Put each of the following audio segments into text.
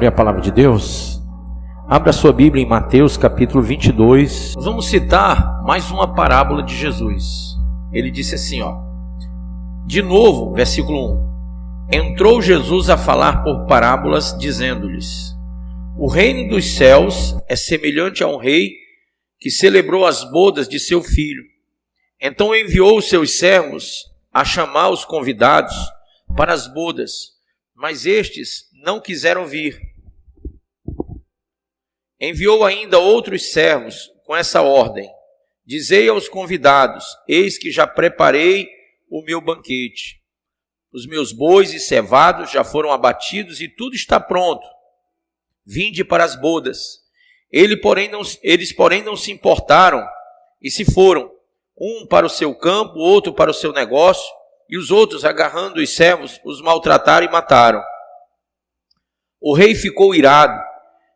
abrir a palavra de Deus? Abra sua Bíblia em Mateus capítulo 22. Vamos citar mais uma parábola de Jesus. Ele disse assim, de novo, versículo 1. Entrou Jesus a falar por parábolas, dizendo-lhes: o reino dos céus é semelhante a um rei que celebrou as bodas de seu filho. Então enviou os seus servos a chamar os convidados para as bodas, mas estes não quiseram vir. Enviou ainda outros servos com essa ordem: dizei aos convidados: eis que já preparei o meu banquete. Os meus bois e cevados já foram abatidos e tudo está pronto. Vinde para as bodas. Eles, porém, não se importaram e se foram, um para o seu campo, outro para o seu negócio, e os outros, agarrando os servos, os maltrataram e mataram. O rei ficou irado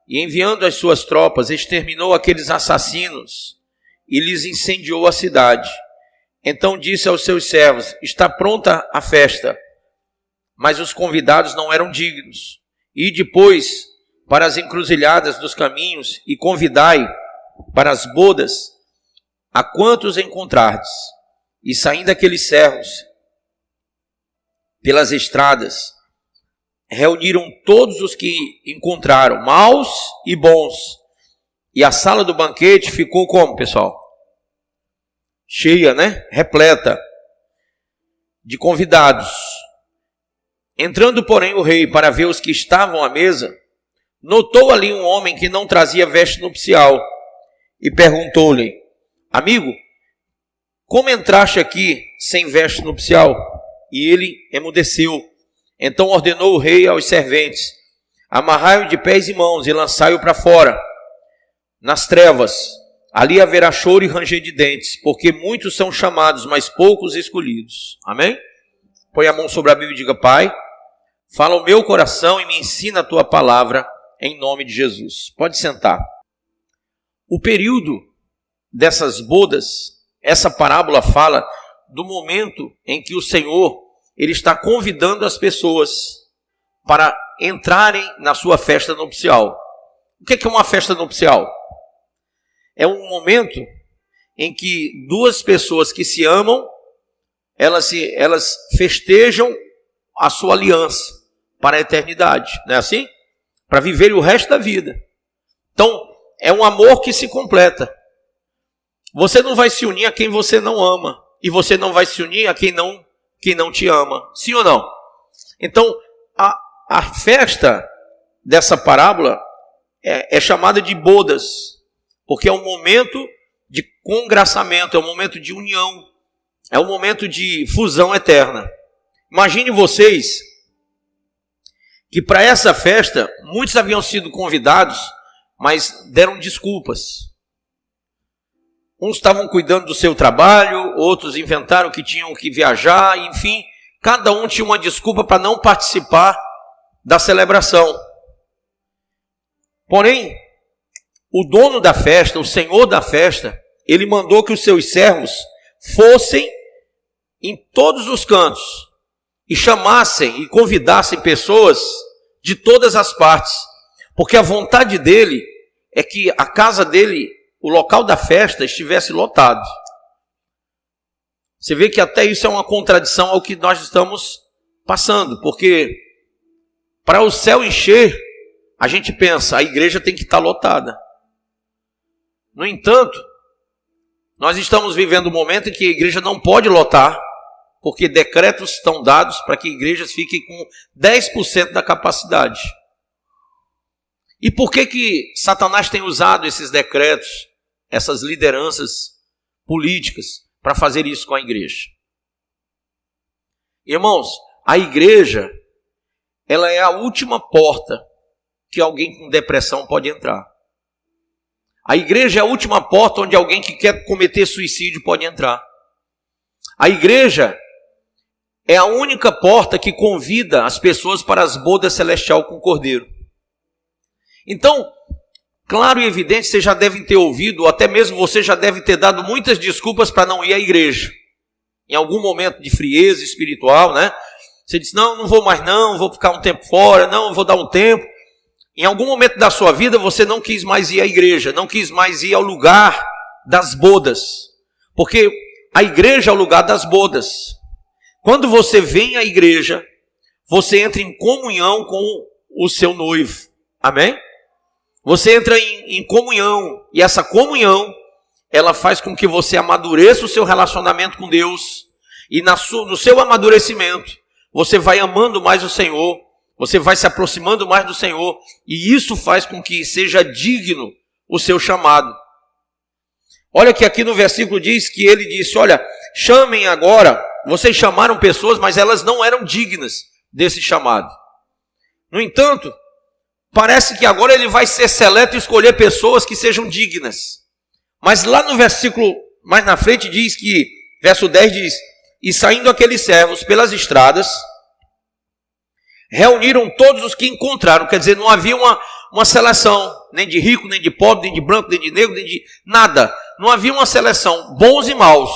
e, enviando as suas tropas, exterminou aqueles assassinos e lhes incendiou a cidade. Então disse aos seus servos: está pronta a festa, mas os convidados não eram dignos. E depois para as encruzilhadas dos caminhos e convidai para as bodas a quantos encontrardes. E saindo aqueles servos pelas estradas, reuniram todos os que encontraram, maus e bons. E a sala do banquete ficou como, pessoal? Cheia, repleta de convidados. Entrando, porém, o rei para ver os que estavam à mesa, notou ali um homem que não trazia veste nupcial e perguntou-lhe: amigo, como entraste aqui sem veste nupcial? E ele emudeceu. Então ordenou o rei aos serventes: amarrai-o de pés e mãos e lançai-o para fora, nas trevas. Ali haverá choro e ranger de dentes, porque muitos são chamados, mas poucos escolhidos. Amém? Põe a mão sobre a Bíblia e diga: Pai, fala o meu coração e me ensina a tua palavra, em nome de Jesus. Pode sentar. O período dessas bodas, essa parábola fala do momento em que o Senhor ele está convidando as pessoas para entrarem na sua festa nupcial. O que é uma festa nupcial? É um momento em que duas pessoas que se amam, elas festejam a sua aliança para a eternidade, não é assim? Para viver o resto da vida. Então, é um amor que se completa. Você não vai se unir a quem você não ama, e você não vai se unir a quem não te ama. Sim ou não? Então, a festa dessa parábola é chamada de bodas, porque é um momento de congraçamento, é um momento de união, é um momento de fusão eterna. Imagine vocês que para essa festa, muitos haviam sido convidados, mas deram desculpas. Uns estavam cuidando do seu trabalho, outros inventaram que tinham que viajar, enfim, cada um tinha uma desculpa para não participar da celebração. Porém, o dono da festa, o senhor da festa, ele mandou que os seus servos fossem em todos os cantos e chamassem e convidassem pessoas de todas as partes, porque a vontade dele é que a casa dele, o local da festa, estivesse lotado. Você vê que até isso é uma contradição ao que nós estamos passando, porque para o céu encher, a gente pensa, a igreja tem que estar lotada. No entanto, nós estamos vivendo um momento em que a igreja não pode lotar, porque decretos estão dados para que igrejas fiquem com 10% da capacidade. E por que Satanás tem usado esses decretos, essas lideranças políticas, para fazer isso com a igreja? Irmãos, a igreja, ela é a última porta que alguém com depressão pode entrar. A igreja é a última porta onde alguém que quer cometer suicídio pode entrar. A igreja é a única porta que convida as pessoas para as bodas celestiais com o Cordeiro. Então, claro e evidente, vocês já devem ter ouvido, ou até mesmo você já deve ter dado muitas desculpas para não ir à igreja. Em algum momento de frieza espiritual, Você disse: não vou mais não, vou ficar um tempo fora, não, vou dar um tempo. Em algum momento da sua vida você não quis mais ir à igreja, não quis mais ir ao lugar das bodas, porque a igreja é o lugar das bodas. Quando você vem à igreja, você entra em comunhão com o seu noivo, amém? Você entra em comunhão, e essa comunhão, ela faz com que você amadureça o seu relacionamento com Deus, e no seu amadurecimento, você vai amando mais o Senhor, você vai se aproximando mais do Senhor, e isso faz com que seja digno o seu chamado. Olha que aqui no versículo diz que ele disse, olha, chamem agora, vocês chamaram pessoas, mas elas não eram dignas desse chamado. No entanto, parece que agora ele vai ser seleto e escolher pessoas que sejam dignas. Mas lá no versículo, mais na frente diz que, verso 10 diz, e saindo aqueles servos pelas estradas, reuniram todos os que encontraram. Quer dizer, não havia uma seleção, nem de rico, nem de pobre, nem de branco, nem de negro, nem de nada. Não havia uma seleção, bons e maus.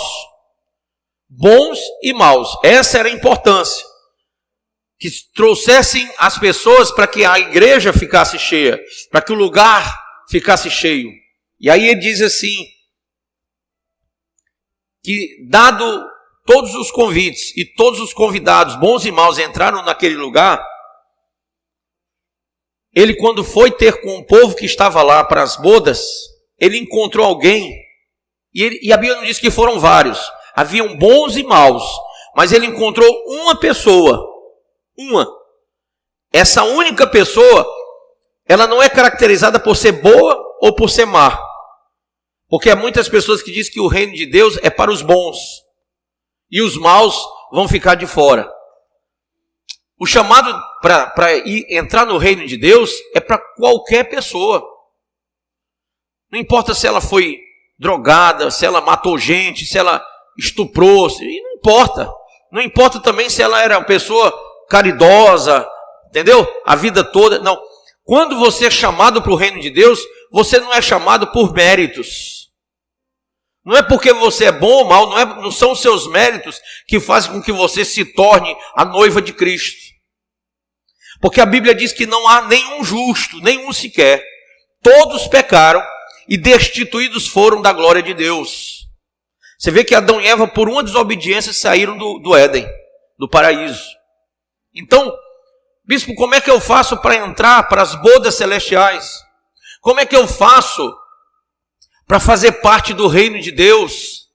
Bons e maus. Essa era a importância. Que trouxessem as pessoas para que a igreja ficasse cheia, para que o lugar ficasse cheio. E aí ele diz assim, que dado todos os convites e todos os convidados, bons e maus, entraram naquele lugar, ele, quando foi ter com o povo que estava lá para as bodas, ele encontrou alguém, e a Bíblia não diz que foram vários, haviam bons e maus, mas ele encontrou uma pessoa, uma. Essa única pessoa, ela não é caracterizada por ser boa ou por ser má, porque há muitas pessoas que dizem que o reino de Deus é para os bons, e os maus vão ficar de fora. O chamado para entrar no reino de Deus é para qualquer pessoa. Não importa se ela foi drogada, se ela matou gente, se ela estuprou, não importa. Não importa também se ela era uma pessoa caridosa, entendeu? A vida toda, não. Quando você é chamado para o reino de Deus, você não é chamado por méritos. Não é porque você é bom ou mal, não são os seus méritos que fazem com que você se torne a noiva de Cristo. Porque a Bíblia diz que não há nenhum justo, nenhum sequer. Todos pecaram e destituídos foram da glória de Deus. Você vê que Adão e Eva, por uma desobediência, saíram do Éden, do paraíso. Então, bispo, como é que eu faço para entrar para as bodas celestiais? Como é que eu faço para fazer parte do reino de Deus?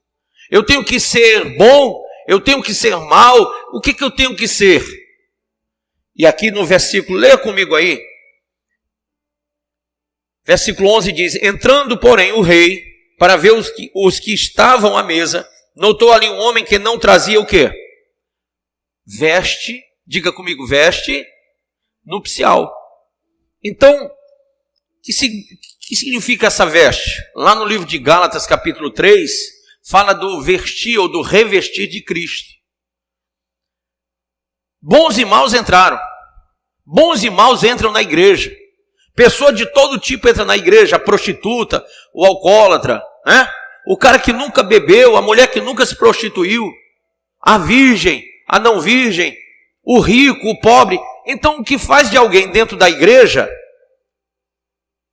Eu tenho que ser bom? Eu tenho que ser mau? O que eu tenho que ser? E aqui no versículo, leia comigo aí. Versículo 11 diz, entrando, porém, o rei, para ver os que estavam à mesa, notou ali um homem que não trazia o quê? Veste, diga comigo, veste nupcial. Então, que significa essa veste? Lá no livro de Gálatas, capítulo 3, fala do vestir ou do revestir de Cristo. Bons e maus entraram. Bons e maus entram na igreja. Pessoa de todo tipo entra na igreja. A prostituta, o alcoólatra, né? O cara que nunca bebeu, a mulher que nunca se prostituiu, a virgem, a não virgem, o rico, o pobre. Então, o que faz de alguém dentro da igreja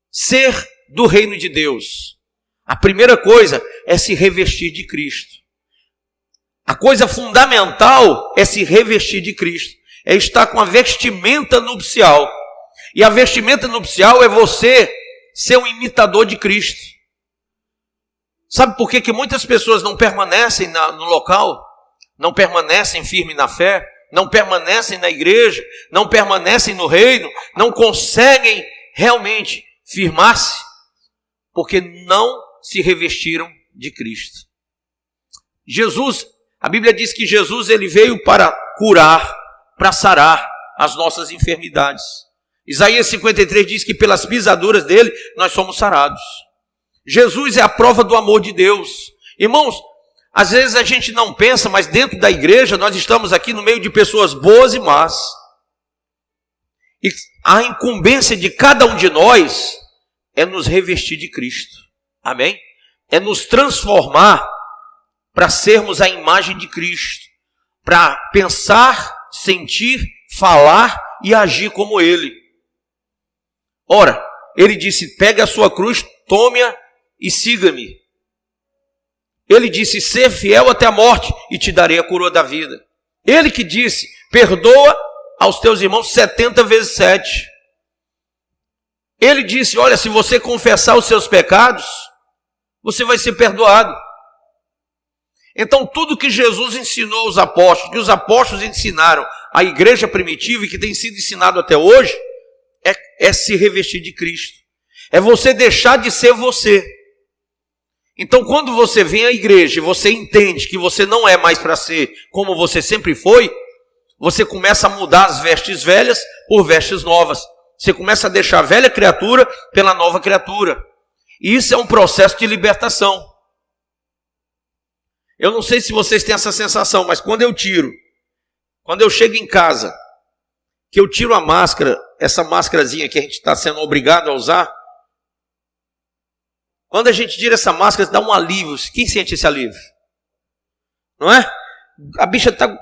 ser do reino de Deus? A primeira coisa é se revestir de Cristo. A coisa fundamental é se revestir de Cristo. É estar com a vestimenta nupcial. E a vestimenta nupcial é você ser um imitador de Cristo. Sabe por que muitas pessoas não permanecem no local? Não permanecem firmes na fé? Não permanecem na igreja? Não permanecem no reino? Não conseguem realmente firmar-se? Porque não se revestiram de Cristo. Jesus, a Bíblia diz que Jesus ele veio para curar, para sarar as nossas enfermidades. Isaías 53 diz que pelas pisaduras dele nós somos sarados. Jesus é a prova do amor de Deus. Irmãos, às vezes a gente não pensa, mas dentro da igreja nós estamos aqui no meio de pessoas boas e más. E a incumbência de cada um de nós é nos revestir de Cristo. Amém? É nos transformar para sermos a imagem de Cristo. Para pensar, sentir, falar e agir como Ele. Ora, ele disse, pegue a sua cruz, tome-a e siga-me. Ele disse, ser fiel até a morte e te darei a coroa da vida. Ele que disse, perdoa aos teus irmãos 70 vezes 7. Ele disse, olha, se você confessar os seus pecados, você vai ser perdoado. Então tudo que Jesus ensinou aos apóstolos, que os apóstolos ensinaram à igreja primitiva e que tem sido ensinado até hoje, é se revestir de Cristo. É você deixar de ser você. Então quando você vem à igreja e você entende que você não é mais para ser como você sempre foi, você começa a mudar as vestes velhas por vestes novas. Você começa a deixar a velha criatura pela nova criatura. E isso é um processo de libertação. Eu não sei se vocês têm essa sensação, mas quando eu chego em casa, que eu tiro a máscara, essa máscarazinha que a gente está sendo obrigado a usar, quando a gente tira essa máscara, dá um alívio. Quem sente esse alívio? Não é? A bicha está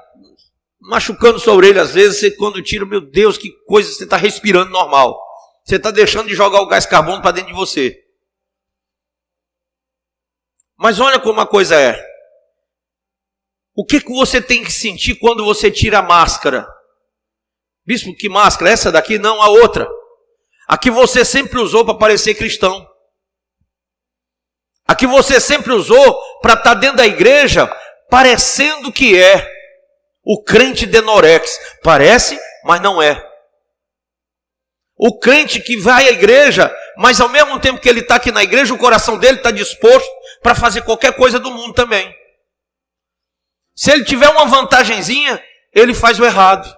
machucando sua orelha às vezes, você quando tira, meu Deus, que coisa, você está respirando normal. Você está deixando de jogar o gás carbono para dentro de você. Mas olha como a coisa é. O que você tem que sentir quando você tira a máscara? Bispo, que máscara? Essa daqui? Não, a outra. A que você sempre usou para parecer cristão. A que você sempre usou para estar dentro da igreja parecendo que é o crente denorex. Parece, mas não é. O crente que vai à igreja, mas ao mesmo tempo que ele está aqui na igreja, o coração dele está disposto para fazer qualquer coisa do mundo também. Se ele tiver uma vantagenzinha, ele faz o errado.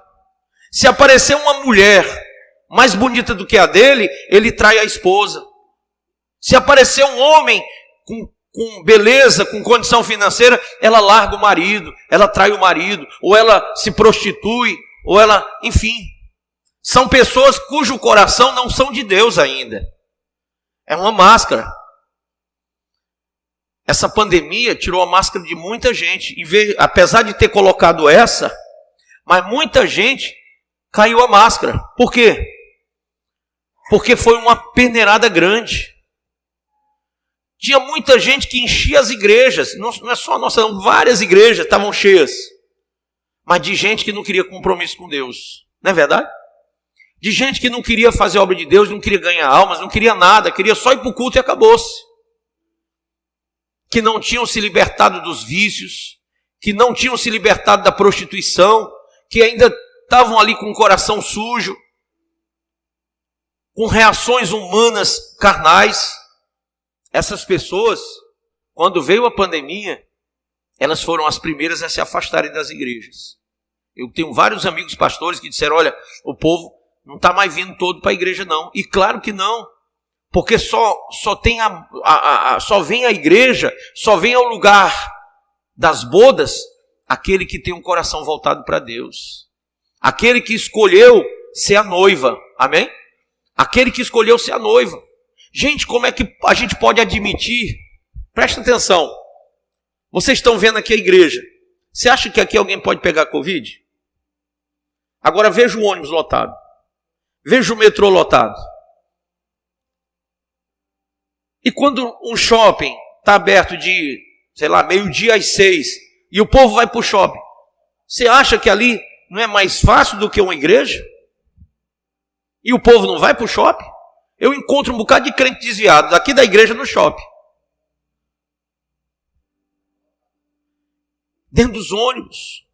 Se aparecer uma mulher mais bonita do que a dele, ele trai a esposa. Se aparecer um homem com beleza, com condição financeira, ela larga o marido, ela trai o marido, ou ela se prostitui, ou ela, enfim. São pessoas cujo coração não são de Deus ainda. É uma máscara. Essa pandemia tirou a máscara de muita gente. E apesar de ter colocado essa, mas muita gente caiu a máscara. Por quê? Porque foi uma peneirada grande. Tinha muita gente que enchia as igrejas. Não é só a nossa, não. Várias igrejas estavam cheias. Mas de gente que não queria compromisso com Deus. Não é verdade? De gente que não queria fazer a obra de Deus, não queria ganhar almas, não queria nada, queria só ir para o culto e acabou-se. Que não tinham se libertado dos vícios, que não tinham se libertado da prostituição, que ainda estavam ali com o coração sujo, com reações humanas carnais. Essas pessoas, quando veio a pandemia, elas foram as primeiras a se afastarem das igrejas. Eu tenho vários amigos pastores que disseram, olha, o povo não está mais vindo todo para a igreja não. E claro que não. Porque só vem à igreja, só vem ao lugar das bodas aquele que tem um coração voltado para Deus. Aquele que escolheu ser a noiva. Amém? Aquele que escolheu ser a noiva. Gente, como é que a gente pode admitir? Presta atenção. Vocês estão vendo aqui a igreja. Você acha que aqui alguém pode pegar Covid? Agora veja o ônibus lotado. Veja o metrô lotado. E quando um shopping está aberto de, sei lá, meio-dia às 6, e o povo vai para o shopping, você acha que ali não é mais fácil do que uma igreja? E o povo não vai para o shopping? Eu encontro um bocado de crente desviado daqui da igreja no shopping. Dentro dos ônibus.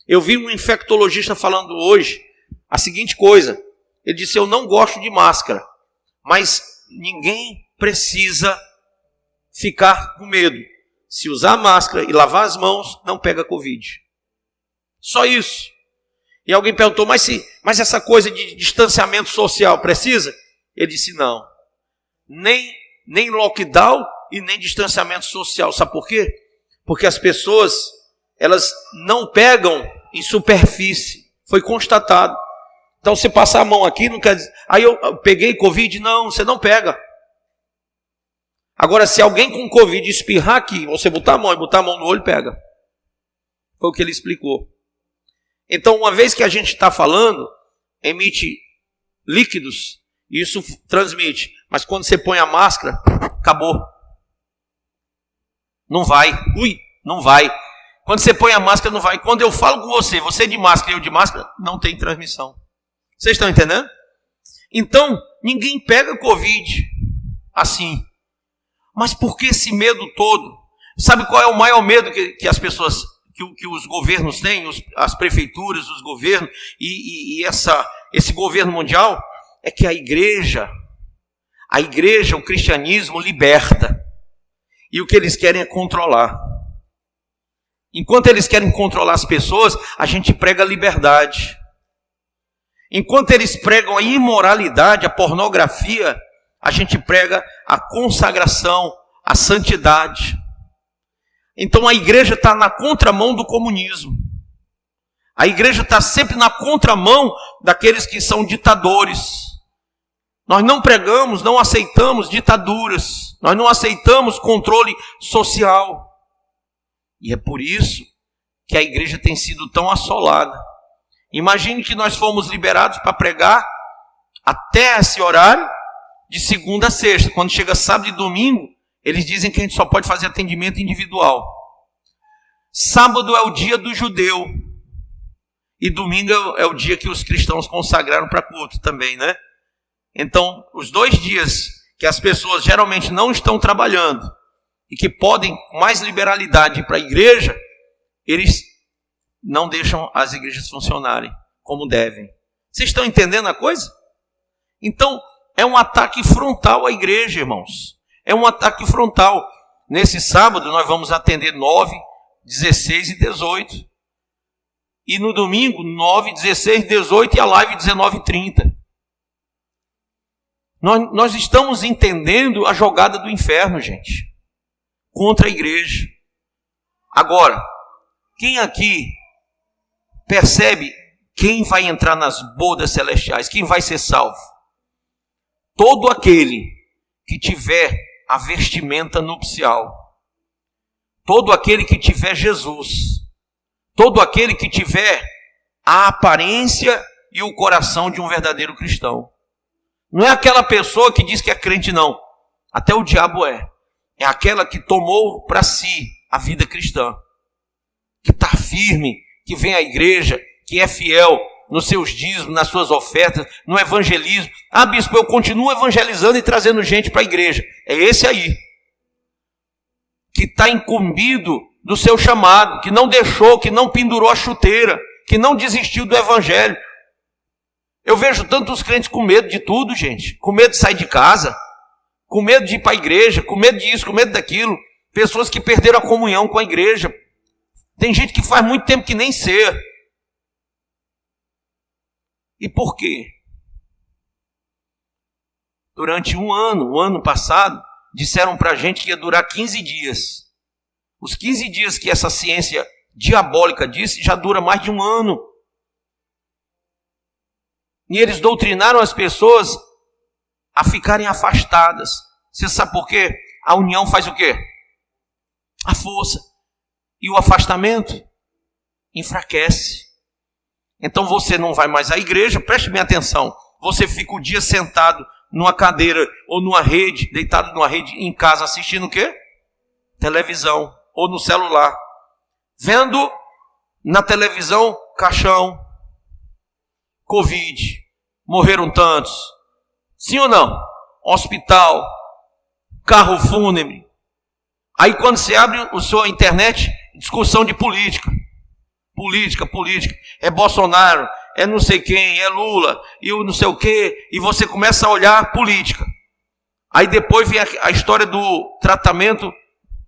Eu vi um infectologista falando hoje a seguinte coisa. Ele disse, eu não gosto de máscara, mas ninguém precisa ficar com medo. Se usar máscara e lavar as mãos, não pega Covid. Só isso. E alguém perguntou, mas essa coisa de distanciamento social precisa? Ele disse, não. Nem lockdown e nem distanciamento social. Sabe por quê? Porque as pessoas, elas não pegam em superfície. Foi constatado. Então, se passar a mão aqui, não quer dizer... Aí eu peguei Covid? Não, você não pega. Agora, se alguém com Covid espirrar aqui, você botar a mão e botar a mão no olho, pega. Foi o que ele explicou. Então, uma vez que a gente está falando, emite líquidos, isso transmite. Mas quando você põe a máscara, acabou. Não vai. Não vai. Quando você põe a máscara, não vai. Quando eu falo com você de máscara e eu de máscara, não tem transmissão. Vocês estão entendendo? Então, ninguém pega Covid assim. Mas por que esse medo todo? Sabe qual é o maior medo que as pessoas, que os governos têm, as prefeituras, os governos, e esse governo mundial? É que a igreja, o cristianismo liberta. E o que eles querem é controlar. Enquanto eles querem controlar as pessoas, a gente prega a liberdade. Enquanto eles pregam a imoralidade, a pornografia, a gente prega a consagração, a santidade. Então a igreja está na contramão do comunismo. A igreja está sempre na contramão daqueles que são ditadores. Nós não pregamos, não aceitamos ditaduras. Nós não aceitamos controle social. E é por isso que a igreja tem sido tão assolada. Imagine que nós fomos liberados para pregar até esse horário, de segunda a sexta. Quando chega sábado e domingo, eles dizem que a gente só pode fazer atendimento individual. Sábado é o dia do judeu. E domingo é o dia que os cristãos consagraram para culto também, né? Então, os 2 dias que as pessoas geralmente não estão trabalhando e que podem com mais liberalidade ir para a igreja, eles não deixam as igrejas funcionarem como devem. Vocês estão entendendo a coisa? Então, é um ataque frontal à igreja, irmãos. É um ataque frontal. Nesse sábado, nós vamos atender 9, 16 e 18. E no domingo, 9, 16, 18 e a live 19h30. Nós estamos entendendo a jogada do inferno, gente, contra a igreja. Agora, quem aqui percebe quem vai entrar nas bodas celestiais, quem vai ser salvo? Todo aquele que tiver a vestimenta nupcial, todo aquele que tiver Jesus, todo aquele que tiver a aparência e o coração de um verdadeiro cristão. Não é aquela pessoa que diz que é crente, não. Até o diabo é. É aquela que tomou para si a vida cristã, que está firme, que vem à igreja, que é fiel nos seus dízimos, nas suas ofertas, no evangelismo. Ah, bispo, eu continuo evangelizando e trazendo gente para a igreja. É esse aí, que está incumbido do seu chamado, que não deixou, que não pendurou a chuteira, que não desistiu do evangelho. Eu vejo tantos crentes com medo de tudo, gente. Com medo de sair de casa, com medo de ir para a igreja, com medo disso, com medo daquilo. Pessoas que perderam a comunhão com a igreja. Tem gente que faz muito tempo que nem ceia. E por quê? Durante um ano passado, disseram para a gente que ia durar 15 dias. Os 15 dias que essa ciência diabólica disse, já dura mais de um ano. E eles doutrinaram as pessoas a ficarem afastadas. Você sabe por quê? A união faz o quê? A força. E o afastamento enfraquece. Então você não vai mais à igreja, preste bem atenção. Você fica o dia sentado numa cadeira ou numa rede, deitado numa rede em casa, assistindo o quê? Televisão ou no celular. Vendo na televisão caixão, Covid, morreram tantos. Sim ou não? Hospital, carro fúnebre. Aí quando você abre a sua internet, discussão de política. Política. É Bolsonaro, é não sei quem, é Lula, e o não sei o quê. E você começa a olhar política. Aí depois vem a história do tratamento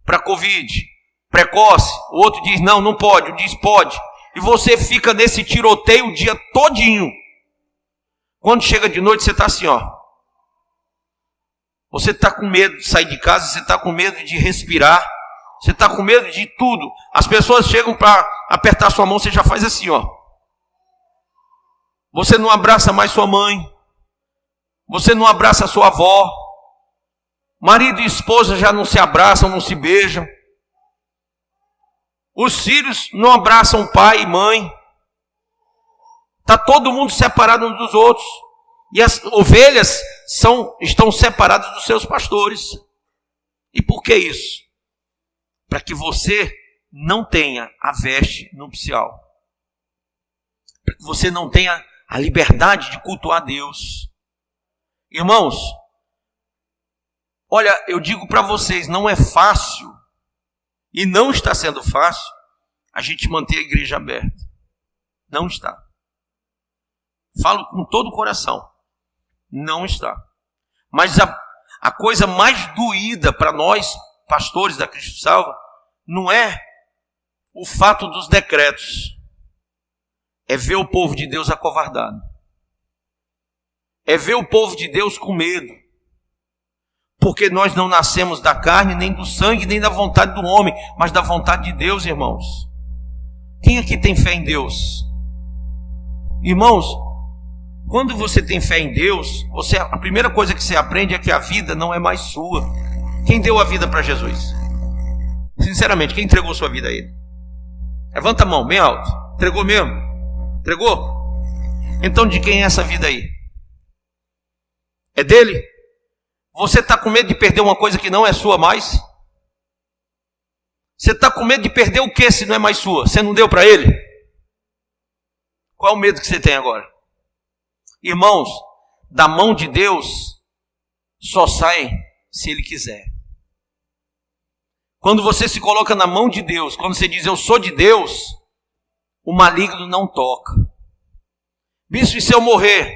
para Covid, precoce. O outro diz não pode, o diz pode. E você fica nesse tiroteio o dia todinho. Quando chega de noite, você está assim, ó. Você está com medo de sair de casa, você está com medo de respirar, você está com medo de tudo. As pessoas chegam para apertar sua mão, você já faz assim, ó. Você não abraça mais sua mãe. Você não abraça sua avó. Marido e esposa já não se abraçam, não se beijam. Os filhos não abraçam pai e mãe. Está todo mundo separado uns dos outros. E as ovelhas estão separadas dos seus pastores. E por que isso? Para que você não tenha a veste nupcial. Para que você não tenha a liberdade de cultuar a Deus. Irmãos, olha, eu digo para vocês, não é fácil, e não está sendo fácil, a gente manter a igreja aberta. Não está. Falo com todo o coração. Não está. Mas a coisa mais doída para nós, pastores da Cristo Salva, não é o fato dos decretos. É ver o povo de Deus acovardado. É ver o povo de Deus com medo. Porque nós não nascemos da carne, nem do sangue, nem da vontade do homem, mas da vontade de Deus, irmãos. Quem aqui tem fé em Deus? Irmãos, quando você tem fé em Deus, a primeira coisa que você aprende é que a vida não é mais sua. Quem deu a vida para Jesus? Sinceramente, quem entregou sua vida a Ele? Levanta a mão, bem alto. Entregou mesmo? Entregou? Então de quem é essa vida aí? É dele? Você está com medo de perder uma coisa que não é sua mais? Você está com medo de perder o que se não é mais sua? Você não deu para Ele? Qual é o medo que você tem agora? Irmãos, da mão de Deus só sai se Ele quiser. Quando você se coloca na mão de Deus, quando você diz eu sou de Deus, o maligno não toca. Bispo, e se eu morrer?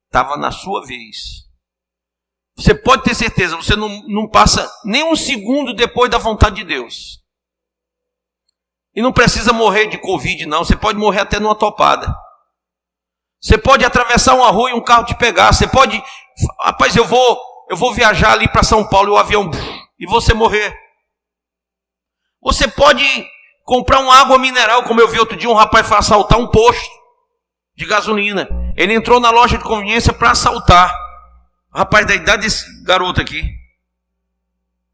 Estava na sua vez. Você pode ter certeza, você não passa nem um segundo depois da vontade de Deus. E não precisa morrer de Covid, não. Você pode morrer até numa topada. Você pode atravessar uma rua e um carro te pegar. Você pode... Rapaz, eu vou viajar ali para São Paulo e o avião... E você morrer. Você pode comprar uma água mineral, como eu vi outro dia, um rapaz foi assaltar um posto de gasolina. Ele entrou na loja de conveniência para assaltar. Rapaz da idade desse garoto aqui.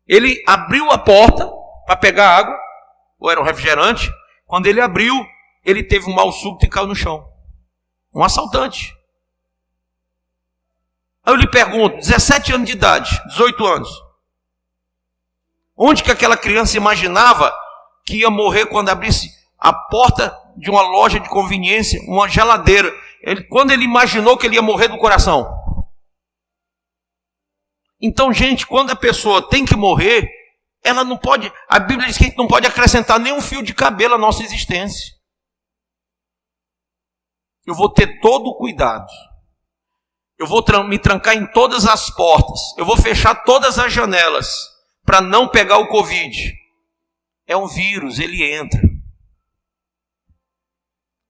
Ele abriu a porta para pegar água, ou era um refrigerante. Quando ele abriu, ele teve um mal súbito e caiu no chão. Um assaltante. Aí eu lhe pergunto, 17 anos de idade, 18 anos. Onde que aquela criança imaginava que ia morrer quando abrisse a porta de uma loja de conveniência, uma geladeira? Quando ele imaginou que ele ia morrer do coração? Então, gente, quando a pessoa tem que morrer, ela não pode, a Bíblia diz que a gente não pode acrescentar nem um fio de cabelo à nossa existência. Eu vou ter todo o cuidado. Eu vou me trancar em todas as portas. Eu vou fechar todas as janelas para não pegar o Covid. É um vírus, ele entra.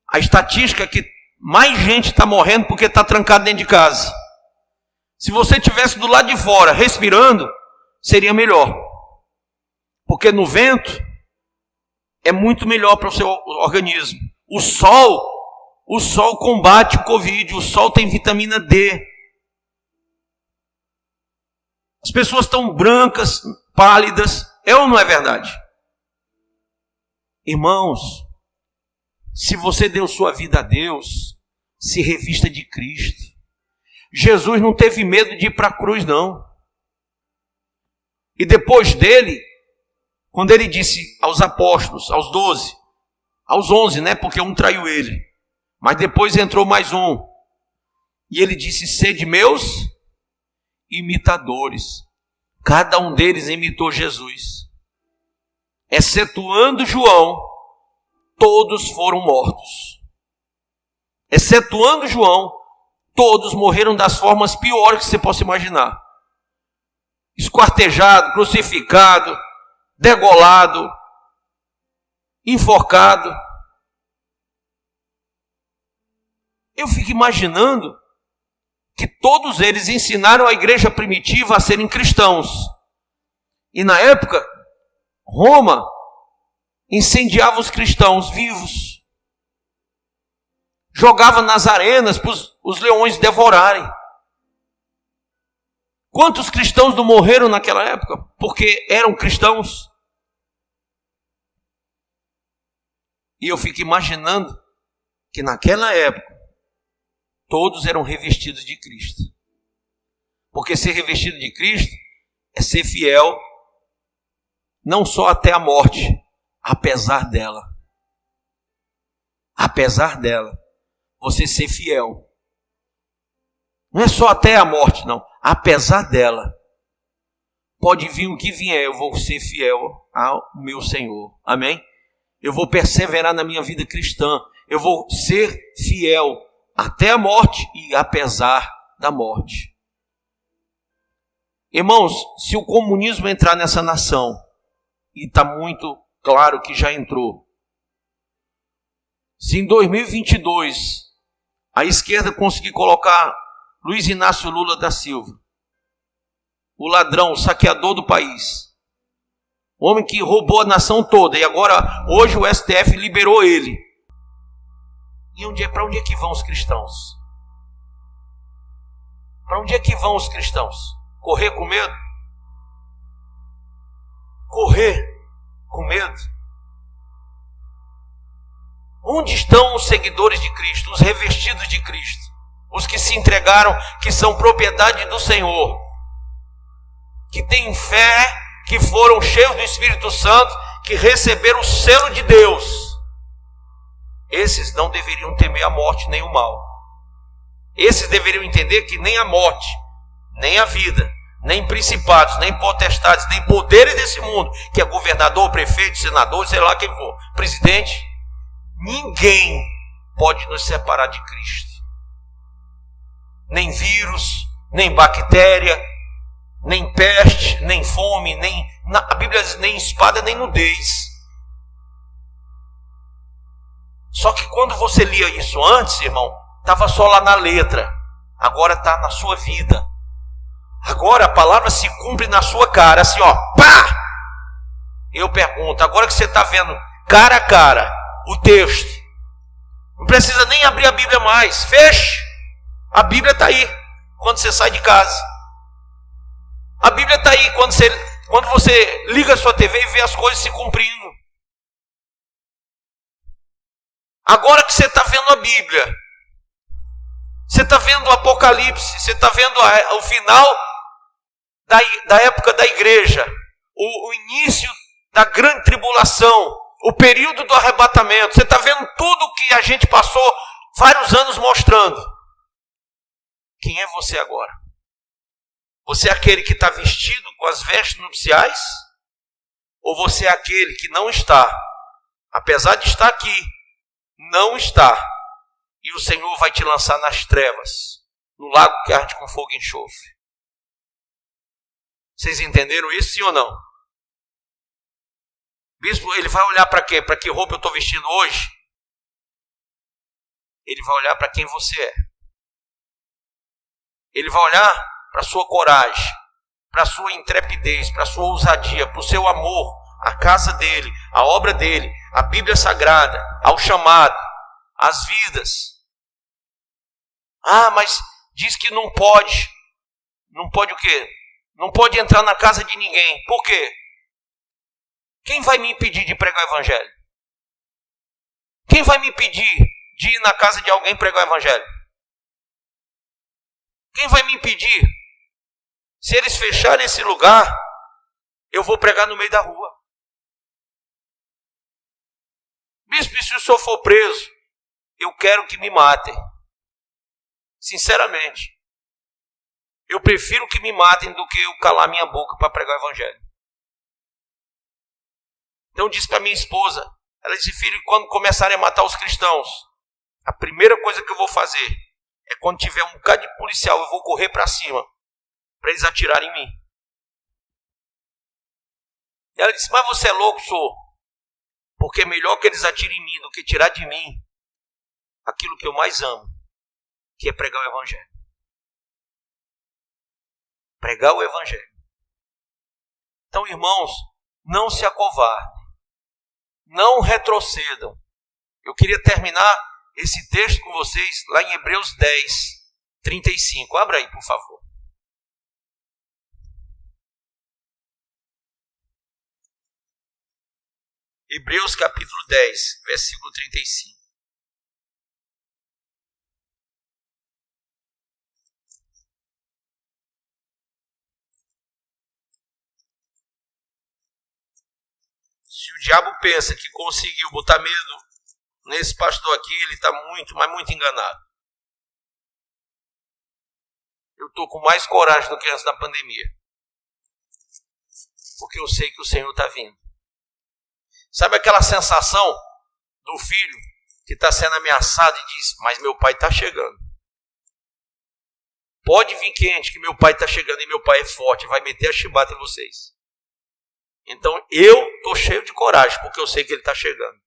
A estatística é que mais gente está morrendo porque está trancado dentro de casa. Se você estivesse do lado de fora, respirando, seria melhor. Porque no vento, é muito melhor para o seu organismo. O sol combate o Covid, o sol tem vitamina D. As pessoas estão brancas, pálidas, é ou não é verdade? Irmãos, se você deu sua vida a Deus, se revista de Cristo. Jesus não teve medo de ir para a cruz, não. E depois dele, quando ele disse aos apóstolos, aos 12, aos 11, né? Porque um traiu ele. Mas depois entrou mais um. E ele disse, sede meus imitadores. Cada um deles imitou Jesus. Excetuando João, todos foram mortos. Excetuando João, todos morreram das formas piores que você possa imaginar. Esquartejado, crucificado, degolado, enforcado. Eu fico imaginando que todos eles ensinaram a igreja primitiva a serem cristãos. E na época, Roma incendiava os cristãos vivos. Jogava nas arenas para os leões devorarem. Quantos cristãos não morreram naquela época? Porque eram cristãos. E eu fico imaginando que naquela época, todos eram revestidos de Cristo. Porque ser revestido de Cristo é ser fiel, não só até a morte, apesar dela. Apesar dela, você ser fiel. Não é só até a morte, não. Apesar dela. Pode vir o que vier, eu vou ser fiel ao meu Senhor. Amém? Eu vou perseverar na minha vida cristã. Eu vou ser fiel até a morte e apesar da morte. Irmãos, se o comunismo entrar nessa nação, e está muito claro que já entrou, se em 2022 a esquerda conseguir colocar Luiz Inácio Lula da Silva, o ladrão, o saqueador do país, o homem que roubou a nação toda, e agora, hoje o STF liberou ele. E para onde é que vão os cristãos? Para onde é que vão os cristãos? Correr com medo? Correr com medo? Onde estão os seguidores de Cristo, os revestidos de Cristo? Os que se entregaram, que são propriedade do Senhor, que têm fé, que foram cheios do Espírito Santo, que receberam o selo de Deus. Esses não deveriam temer a morte nem o mal. Esses deveriam entender que nem a morte, nem a vida, nem principados, nem potestades, nem poderes desse mundo, que é governador, prefeito, senador, sei lá quem for, presidente, ninguém pode nos separar de Cristo. Nem vírus, nem bactéria, nem peste, nem fome, a Bíblia diz nem espada, nem nudez. Só que quando você lia isso antes, irmão, estava só lá na letra. Agora está na sua vida. Agora a palavra se cumpre na sua cara, assim, ó, pá! Eu pergunto, agora que você está vendo cara a cara o texto, não precisa nem abrir a Bíblia mais, feche. A Bíblia está aí quando você sai de casa. A Bíblia está aí quando você liga a sua TV e vê as coisas se cumprindo. Agora que você está vendo a Bíblia, você está vendo o Apocalipse, você está vendo o final da época da igreja, o início da grande tribulação, o período do arrebatamento, você está vendo tudo que a gente passou vários anos mostrando. Quem é você agora? Você é aquele que está vestido com as vestes nupciais? Ou você é aquele que não está, apesar de estar aqui, não está, e o Senhor vai te lançar nas trevas, no lago que arde com fogo e enxofre? Vocês entenderam isso, sim ou não? Bispo, ele vai olhar para quê? Para que roupa eu estou vestindo hoje? Ele vai olhar para quem você é. Ele vai olhar para a sua coragem, para a sua intrepidez, para a sua ousadia, para o seu amor, a casa dele, a obra dele, a Bíblia Sagrada, ao chamado, as vidas. Ah, mas diz que não pode. Não pode o quê? Não pode entrar na casa de ninguém. Por quê? Quem vai me impedir de pregar o Evangelho? Quem vai me impedir de ir na casa de alguém pregar o Evangelho? Quem vai me impedir? Se eles fecharem esse lugar, eu vou pregar no meio da rua. Bispo, e se o senhor for preso, eu quero que me matem. Sinceramente. Eu prefiro que me matem do que eu calar minha boca para pregar o Evangelho. Então eu disse para minha esposa, ela disse, filho, quando começarem a matar os cristãos, a primeira coisa que eu vou fazer é quando tiver um bocado de policial, eu vou correr para cima, para eles atirarem em mim. E ela disse, mas você é louco, senhor? Porque é melhor que eles atirem em mim do que tirar de mim aquilo que eu mais amo, que é pregar o Evangelho. Pregar o Evangelho. Então, irmãos, não se acovardem. Não retrocedam. Eu queria terminar esse texto com vocês lá em Hebreus 10, 35. Abra aí, por favor. Hebreus capítulo 10, versículo 35. Se o diabo pensa que conseguiu botar medo nesse pastor aqui, ele está muito, mas muito enganado. Eu estou com mais coragem do que antes da pandemia. Porque eu sei que o Senhor está vindo. Sabe aquela sensação do filho que está sendo ameaçado e diz, mas meu pai está chegando. Pode vir quente que meu pai está chegando e meu pai é forte, vai meter a chibata em vocês. Então eu estou cheio de coragem, porque eu sei que ele está chegando.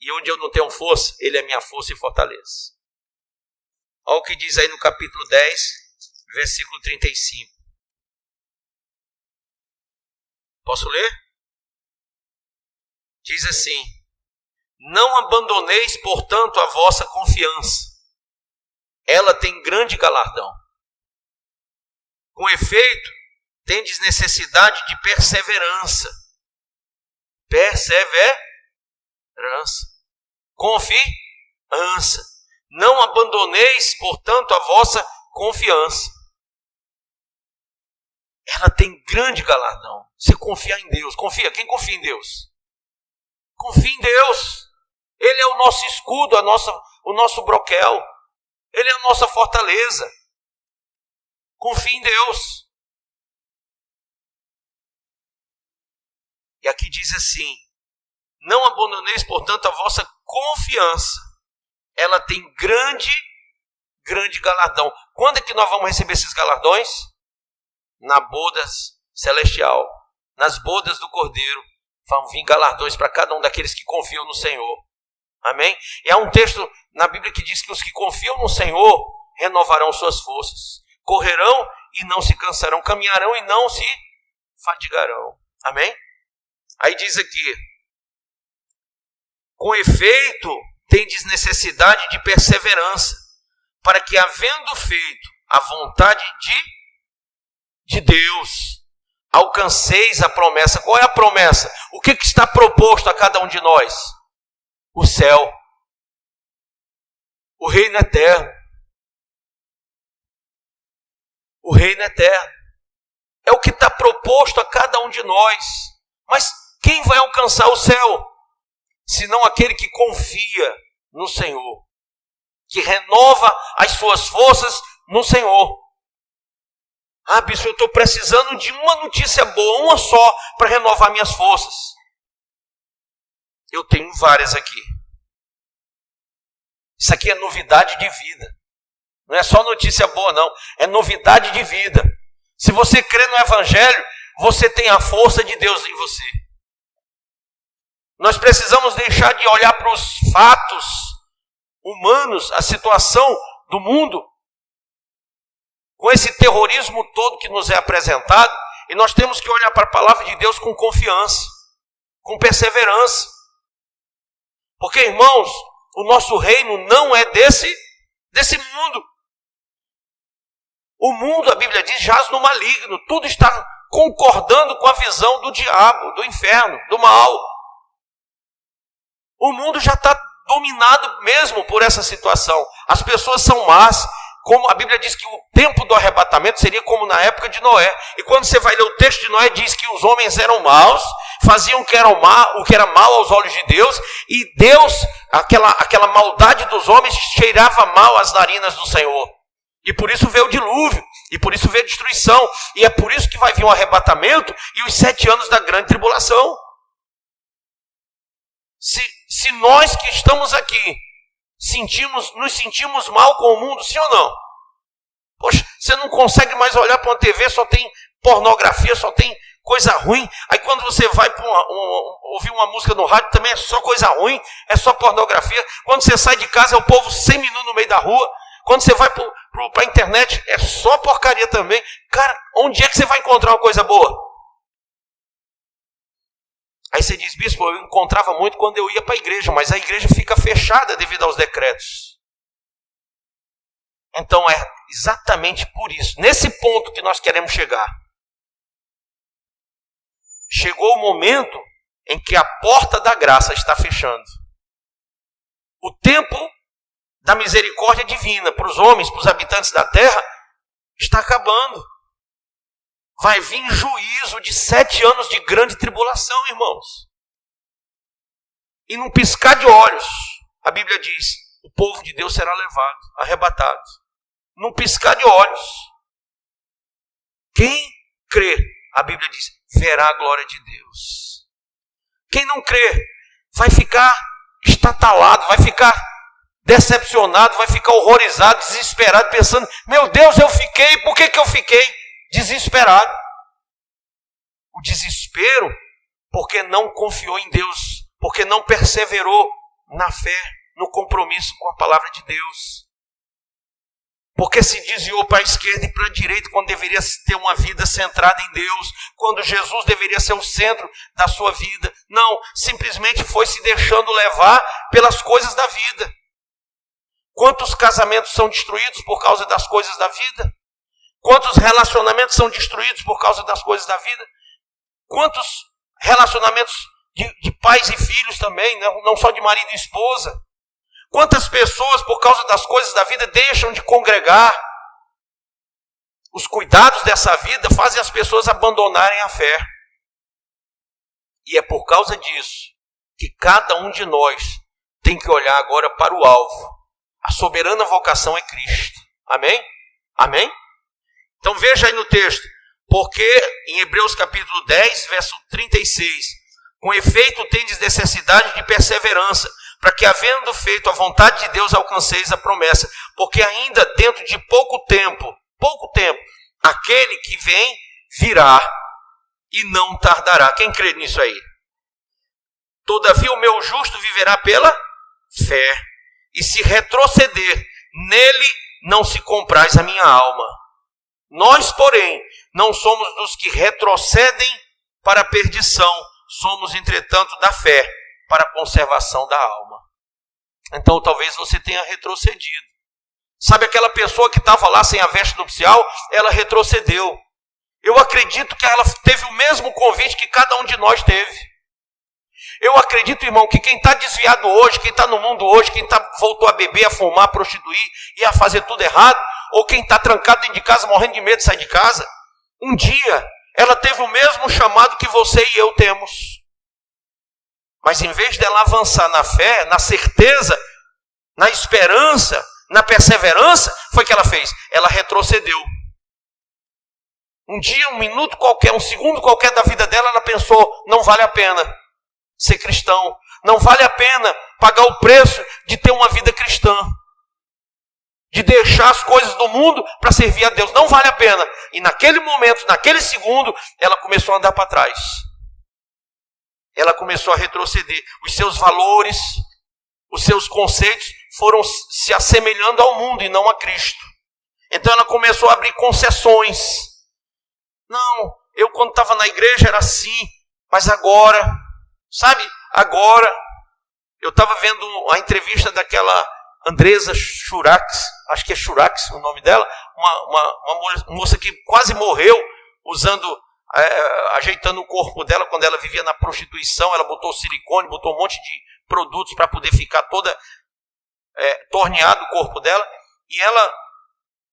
E onde eu não tenho força, ele é minha força e fortaleza. Olha o que diz aí no capítulo 10, versículo 35. Posso ler? Diz assim, não abandoneis, portanto, a vossa confiança. Ela tem grande galardão. Com efeito, tendes necessidade de perseverança. Perseverança. Confiança. Não abandoneis, portanto, a vossa confiança. Ela tem grande galardão. Você confiar em Deus. Confia. Quem confia em Deus? Confia em Deus. Ele é o nosso escudo, o nosso broquel. Ele é a nossa fortaleza. Confia em Deus. E aqui diz assim, não abandoneis, portanto, a vossa confiança. Ela tem grande galardão. Quando é que nós vamos receber esses galardões? Na boda celestial. Nas bodas do Cordeiro. Vão vir galardões para cada um daqueles que confiam no Senhor. Amém? E há um texto na Bíblia que diz que os que confiam no Senhor renovarão suas forças. Correrão e não se cansarão. Caminharão e não se fadigarão. Amém? Aí diz aqui, com efeito, tendes necessidade de perseverança, para que, havendo feito a vontade de Deus, alcanceis a promessa. Qual é a promessa? O que está proposto a cada um de nós? O céu, o reino eterno. O reino eterno é o que está proposto a cada um de nós. Mas quem vai alcançar o céu? Senão aquele que confia no Senhor, que renova as suas forças no Senhor. Ah, bispo, eu estou precisando de uma notícia boa, uma só, para renovar minhas forças. Eu tenho várias aqui. Isso aqui é novidade de vida. Não é só notícia boa, não. É novidade de vida. Se você crê no Evangelho, você tem a força de Deus em você. Nós precisamos deixar de olhar para os fatos humanos, a situação do mundo, com esse terrorismo todo que nos é apresentado, e nós temos que olhar para a palavra de Deus com confiança, com perseverança. Porque, irmãos, o nosso reino não é desse mundo. O mundo, a Bíblia diz, jaz no maligno. Tudo está concordando com a visão do diabo, do inferno, do mal. O mundo já está dominado mesmo por essa situação. As pessoas são más. Como a Bíblia diz que o tempo do arrebatamento seria como na época de Noé. E quando você vai ler o texto de Noé, diz que os homens eram maus, faziam o que era mal aos olhos de Deus, e Deus, aquela maldade dos homens, cheirava mal às narinas do Senhor. E por isso veio o dilúvio, e por isso veio a destruição, e é por isso que vai vir o arrebatamento e os 7 anos da grande tribulação. Se nós que estamos aqui nos sentimos mal com o mundo, sim ou não? Poxa, você não consegue mais olhar para uma TV, só tem pornografia, só tem coisa ruim. Aí quando você vai para ouvir uma música no rádio, também é só coisa ruim, é só pornografia. Quando você sai de casa, é o povo semi-nu no meio da rua. Quando você vai para a internet, é só porcaria também. Cara, onde é que você vai encontrar uma coisa boa? Aí você diz, bispo, eu encontrava muito quando eu ia para a igreja, mas a igreja fica fechada devido aos decretos. Então é exatamente por isso, nesse ponto que nós queremos chegar. Chegou o momento em que a porta da graça está fechando. O tempo da misericórdia divina para os homens, para os habitantes da terra, está acabando. Vai vir juízo de 7 anos de grande tribulação, irmãos. E num piscar de olhos, a Bíblia diz, o povo de Deus será levado, arrebatado. Num piscar de olhos. Quem crê, a Bíblia diz, verá a glória de Deus. Quem não crê, vai ficar estatalado, vai ficar decepcionado, vai ficar horrorizado, desesperado, pensando, meu Deus, por que eu fiquei desesperado? O desespero, porque não confiou em Deus, porque não perseverou na fé, no compromisso com a palavra de Deus. Porque se desviou para a esquerda e para a direita, quando deveria ter uma vida centrada em Deus, quando Jesus deveria ser o centro da sua vida. Não, simplesmente foi se deixando levar pelas coisas da vida. Quantos casamentos são destruídos por causa das coisas da vida? Quantos relacionamentos são destruídos por causa das coisas da vida? Quantos relacionamentos de pais e filhos também, não só de marido e esposa? Quantas pessoas, por causa das coisas da vida, deixam de congregar? Os cuidados dessa vida fazem as pessoas abandonarem a fé. E é por causa disso que cada um de nós tem que olhar agora para o alvo. A soberana vocação é Cristo. Amém? Amém? Então veja aí no texto. Porque em Hebreus capítulo 10, verso 36, com efeito tendes necessidade de perseverança, para que, havendo feito a vontade de Deus, alcanceis a promessa. Porque ainda dentro de pouco tempo, aquele que vem virá e não tardará. Quem crê nisso aí? Todavia o meu justo viverá pela fé, e se retroceder, nele não se compraz a minha alma. Nós, porém, não somos dos que retrocedem para a perdição, somos, entretanto, da fé para a conservação da alma. Então talvez você tenha retrocedido. Sabe aquela pessoa que estava lá sem a veste nupcial? Ela retrocedeu. Eu acredito que ela teve o mesmo convite que cada um de nós teve. Eu acredito, irmão, que quem está desviado hoje, quem está no mundo hoje, quem voltou a beber, a fumar, a prostituir e a fazer tudo errado, ou quem está trancado dentro de casa, morrendo de medo de sair de casa, um dia ela teve o mesmo chamado que você e eu temos. Mas em vez dela avançar na fé, na certeza, na esperança, na perseverança, foi o que ela fez. Ela retrocedeu. Um dia, um minuto qualquer, um segundo qualquer da vida dela, ela pensou, não vale a pena ser cristão. Não vale a pena pagar o preço de ter uma vida cristã. De deixar as coisas do mundo para servir a Deus. Não vale a pena. E naquele momento, naquele segundo, ela começou a andar para trás. Ela começou a retroceder. Os seus valores, os seus conceitos foram se assemelhando ao mundo e não a Cristo. Então ela começou a abrir concessões. Não, eu quando estava na igreja era assim, mas agora, agora, eu estava vendo a entrevista daquela Andresa Schurax, acho que é Schurax o nome dela, uma moça que quase morreu ajeitando o corpo dela quando ela vivia na prostituição. Ela botou silicone, botou um monte de produtos para poder ficar toda torneado o corpo dela. E ela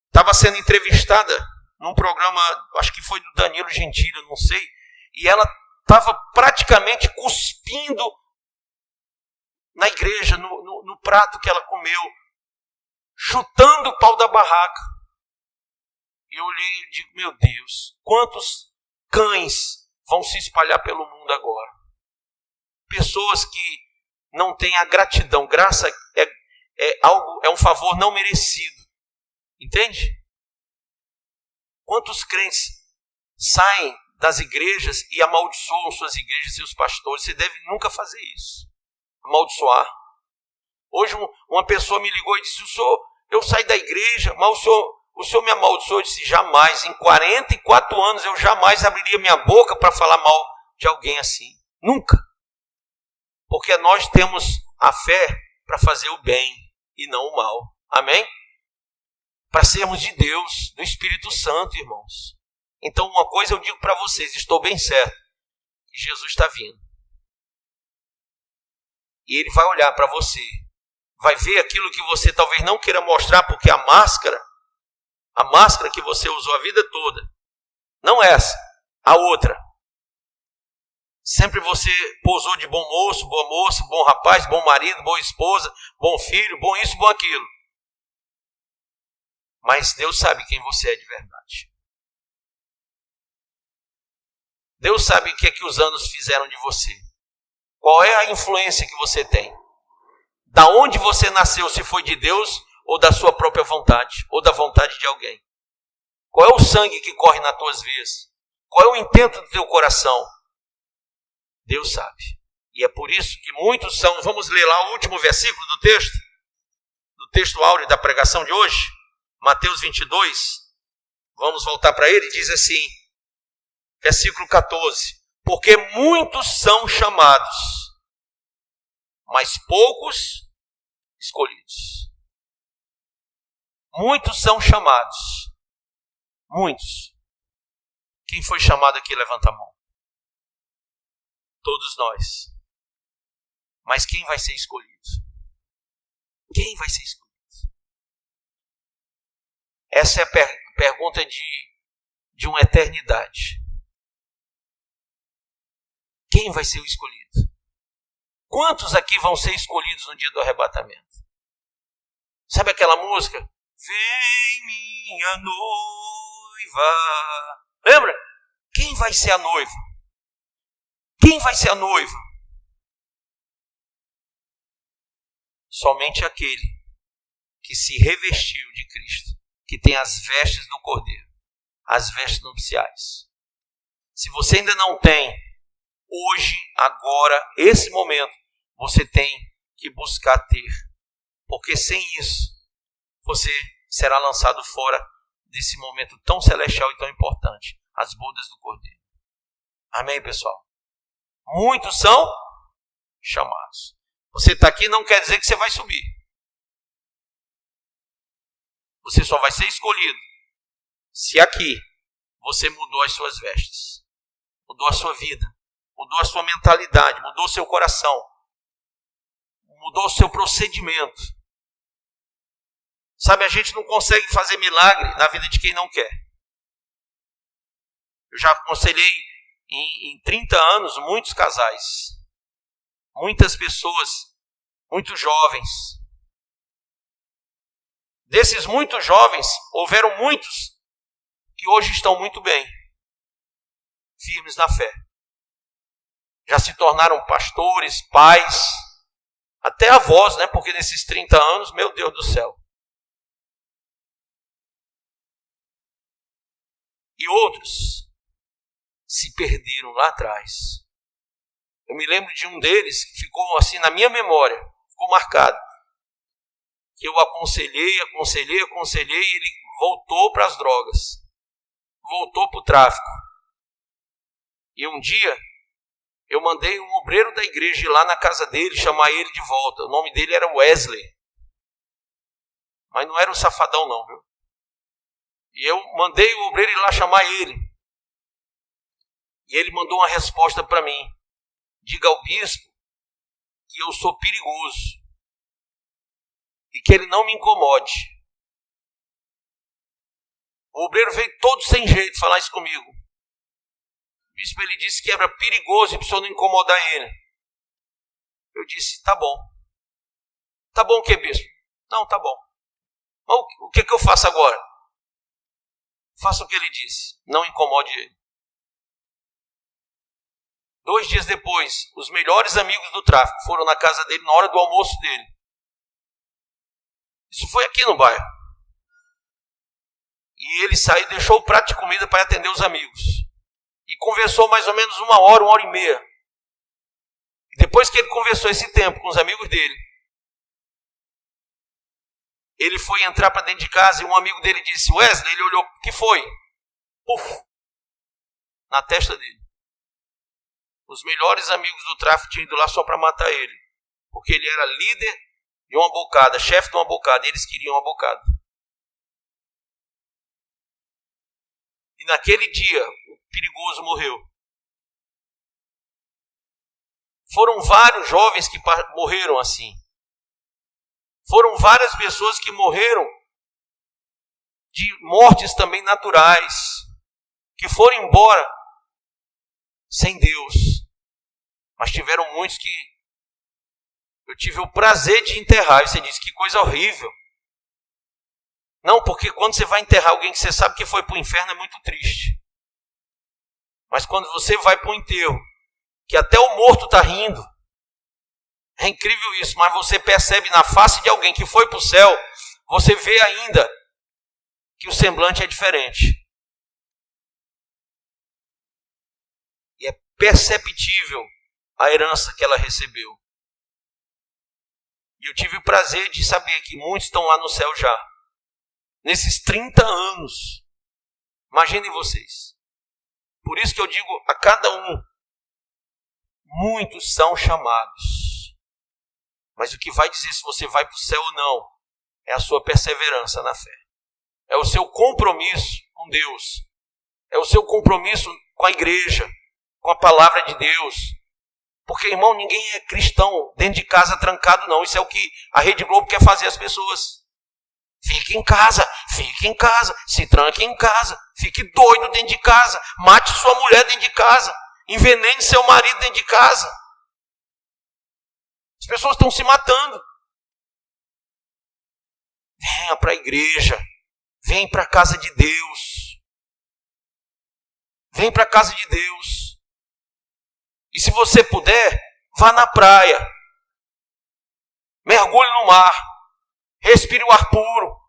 estava sendo entrevistada num programa, acho que foi do Danilo Gentili, eu não sei. E ela estava praticamente cuspindo na igreja, no prato que ela comeu, chutando o pau da barraca. E eu olhei e digo, meu Deus, quantos cães vão se espalhar pelo mundo agora? Pessoas que não têm a gratidão. Graça é um favor não merecido. Entende? Quantos crentes saem das igrejas e amaldiçoam suas igrejas e seus pastores? Você deve nunca fazer isso. Amaldiçoar. Hoje uma pessoa me ligou e disse, eu saí da igreja, mas o senhor me amaldiçoou. Eu disse, jamais, em 44 anos eu jamais abriria minha boca para falar mal de alguém assim. Nunca. Porque nós temos a fé para fazer o bem e não o mal. Amém? Para sermos de Deus, do Espírito Santo, irmãos. Então uma coisa eu digo para vocês, estou bem certo, que Jesus está vindo. E Ele vai olhar para você, vai ver aquilo que você talvez não queira mostrar, porque a máscara que você usou a vida toda, não essa, a outra. Sempre você posou de bom moço, boa moça, bom rapaz, bom marido, boa esposa, bom filho, bom isso, bom aquilo. Mas Deus sabe quem você é de verdade. Deus sabe o que é que os anos fizeram de você. Qual é a influência que você tem. Da onde você nasceu, se foi de Deus ou da sua própria vontade, ou da vontade de alguém. Qual é o sangue que corre nas tuas veias? Qual é o intento do teu coração? Deus sabe. E é por isso que muitos são... Vamos ler lá o último versículo do texto áureo da pregação de hoje, Mateus 22. Vamos voltar para ele, diz assim, versículo 14. Porque muitos são chamados, mas poucos escolhidos. Muitos são chamados. Muitos. Quem foi chamado aqui, levanta a mão. Todos nós. Mas quem vai ser escolhido? Quem vai ser escolhido? Essa é a pergunta de uma eternidade. Quem vai ser o escolhido? Quantos aqui vão ser escolhidos no dia do arrebatamento? Sabe aquela música? Vem minha noiva. Lembra? Quem vai ser a noiva? Quem vai ser a noiva? Somente aquele que se revestiu de Cristo, que tem as vestes do Cordeiro, as vestes nupciais. Se você ainda não tem, hoje, agora, esse momento, você tem que buscar ter. Porque sem isso, você será lançado fora desse momento tão celestial e tão importante, as bodas do Cordeiro. Amém, pessoal? Muitos são chamados. Você está aqui não quer dizer que você vai subir. Você só vai ser escolhido se aqui você mudou as suas vestes, mudou a sua vida, mudou a sua mentalidade, mudou o seu coração, mudou o seu procedimento. Sabe, a gente não consegue fazer milagre na vida de quem não quer. Eu já aconselhei em 30 anos muitos casais, muitas pessoas, muitos jovens. Desses muitos jovens, houveram muitos que hoje estão muito bem, firmes na fé. Já se tornaram pastores, pais, até avós, né? Porque nesses 30 anos, meu Deus do céu. E outros se perderam lá atrás. Eu me lembro de um deles que ficou assim na minha memória, ficou marcado. Que eu aconselhei, e ele voltou para as drogas. Voltou para o tráfico. E um dia, eu mandei um obreiro da igreja ir lá na casa dele, chamar ele de volta. O nome dele era Wesley. Mas não era um safadão não, viu? E eu mandei o obreiro ir lá chamar ele. E ele mandou uma resposta para mim. Diga ao bispo que eu sou perigoso. E que ele não me incomode. O obreiro veio todo sem jeito falar isso comigo. O bispo ele disse que era perigoso e para o senhor não incomodar ele. Eu disse, tá bom. Tá bom o que, bispo? Não, tá bom. Mas o que eu faço agora? Faça o que ele disse. Não incomode ele. 2 dias depois, os melhores amigos do tráfico foram na casa dele na hora do almoço dele. Isso foi aqui no bairro. E ele saiu e deixou o prato de comida para atender os amigos. E conversou mais ou menos 1 hora, 1h30. E depois que ele conversou esse tempo com os amigos dele, ele foi entrar para dentro de casa e um amigo dele disse, Wesley, ele olhou, o que foi? Puf! Na testa dele. Os melhores amigos do tráfico tinham ido lá só para matar ele. Porque ele era líder de uma bocada, chefe de uma bocada, e eles queriam uma bocada. E naquele dia, o perigoso morreu. Foram vários jovens que morreram assim. Foram várias pessoas que morreram de mortes também naturais, que foram embora sem Deus. Mas tiveram muitos que eu tive o prazer de enterrar. E você diz, que coisa horrível. Não, porque quando você vai enterrar alguém que você sabe que foi para o inferno é muito triste. Mas quando você vai para o enterro, que até o morto está rindo, é incrível isso, mas você percebe na face de alguém que foi para o céu, você vê ainda que o semblante é diferente. E é perceptível a herança que ela recebeu. E eu tive o prazer de saber que muitos estão lá no céu já. Nesses 30 anos. Imaginem vocês. Por isso que eu digo a cada um, muitos são chamados. Mas o que vai dizer se você vai para o céu ou não, é a sua perseverança na fé. É o seu compromisso com Deus. É o seu compromisso com a igreja, com a palavra de Deus. Porque, irmão, ninguém é cristão dentro de casa trancado, não. Isso é o que a Rede Globo quer fazer às pessoas. Fique em casa, se tranque em casa, fique doido dentro de casa, mate sua mulher dentro de casa, envenene seu marido dentro de casa. As pessoas estão se matando. Venha para a igreja, vem para a casa de Deus. Vem para a casa de Deus. E se você puder, vá na praia, mergulhe no mar. Respire o ar puro.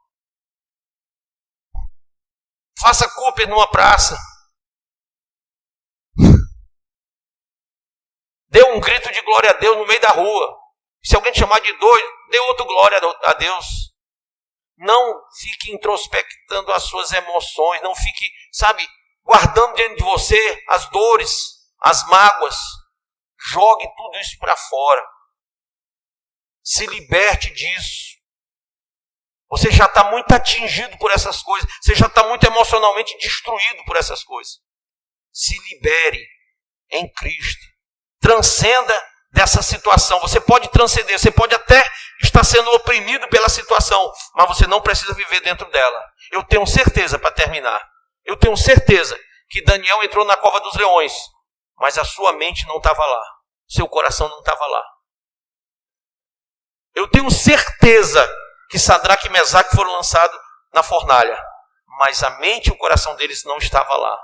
Faça Cooper numa praça. Dê um grito de glória a Deus no meio da rua. Se alguém te chamar de doido, dê outro glória a Deus. Não fique introspectando as suas emoções. Não fique, guardando dentro de você as dores, as mágoas. Jogue tudo isso para fora. Se liberte disso. Você já está muito atingido por essas coisas. Você já está muito emocionalmente destruído por essas coisas. Se libere em Cristo. Transcenda dessa situação. Você pode transcender. Você pode até estar sendo oprimido pela situação. Mas você não precisa viver dentro dela. Eu tenho certeza, para terminar. Eu tenho certeza que Daniel entrou na cova dos leões. Mas a sua mente não estava lá. Seu coração não estava lá. Eu tenho certeza que Sadraque e Mesaque foram lançados na fornalha. Mas a mente e o coração deles não estavam lá.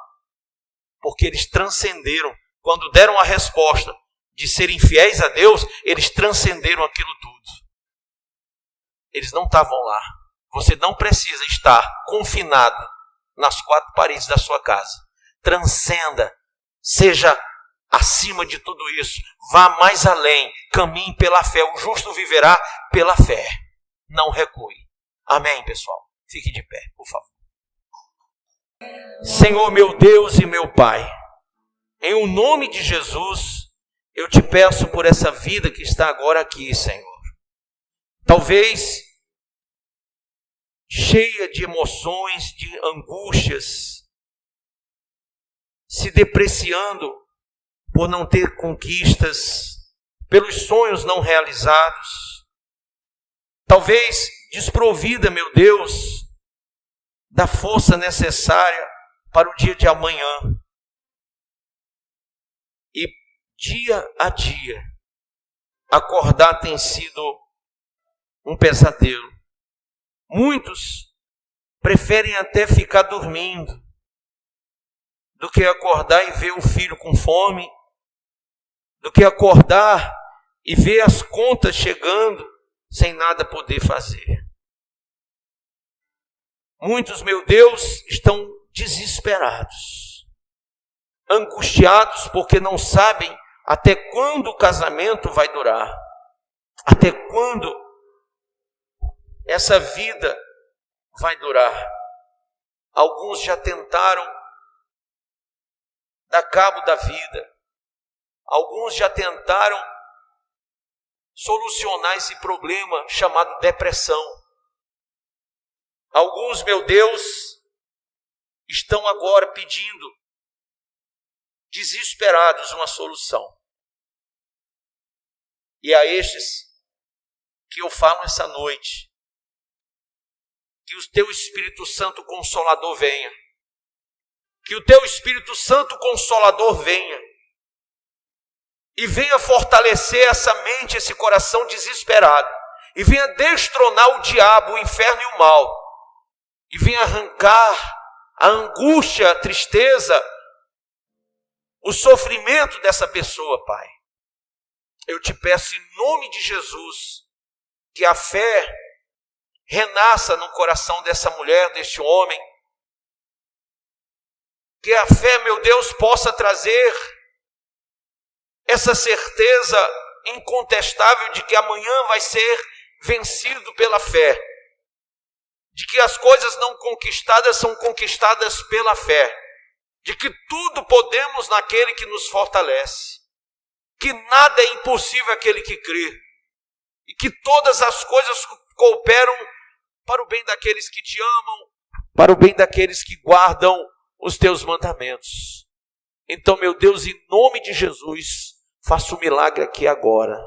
Porque eles transcenderam. Quando deram a resposta de serem fiéis a Deus, eles transcenderam aquilo tudo. Eles não estavam lá. Você não precisa estar confinado nas 4 paredes da sua casa. Transcenda. Seja acima de tudo isso. Vá mais além. Caminhe pela fé. O justo viverá pela fé. Não recue. Amém, pessoal? Fique de pé, por favor. Senhor, meu Deus e meu Pai, em o nome de Jesus, eu te peço por essa vida que está agora aqui, Senhor. Talvez cheia de emoções, de angústias, se depreciando por não ter conquistas, pelos sonhos não realizados. Talvez desprovida, meu Deus, da força necessária para o dia de amanhã. E dia a dia, acordar tem sido um pesadelo. Muitos preferem até ficar dormindo do que acordar e ver o filho com fome, do que acordar e ver as contas chegando sem nada poder fazer. Muitos, meu Deus, estão desesperados, angustiados porque não sabem até quando o casamento vai durar, até quando essa vida vai durar. Alguns já tentaram dar cabo da vida, alguns já tentaram solucionar esse problema chamado depressão. Alguns, meu Deus, estão agora pedindo, desesperados, uma solução. E a estes que eu falo essa noite, que o teu Espírito Santo Consolador venha. Que o teu Espírito Santo Consolador venha e venha fortalecer essa mente, esse coração desesperado, e venha destronar o diabo, o inferno e o mal, e venha arrancar a angústia, a tristeza, o sofrimento dessa pessoa, Pai. Eu te peço em nome de Jesus, que a fé renasça no coração dessa mulher, deste homem, que a fé, meu Deus, possa trazer essa certeza incontestável de que amanhã vai ser vencido pela fé, de que as coisas não conquistadas são conquistadas pela fé, de que tudo podemos naquele que nos fortalece, que nada é impossível àquele que crê, e que todas as coisas cooperam para o bem daqueles que te amam, para o bem daqueles que guardam os teus mandamentos. Então, meu Deus, em nome de Jesus, faça um milagre aqui agora,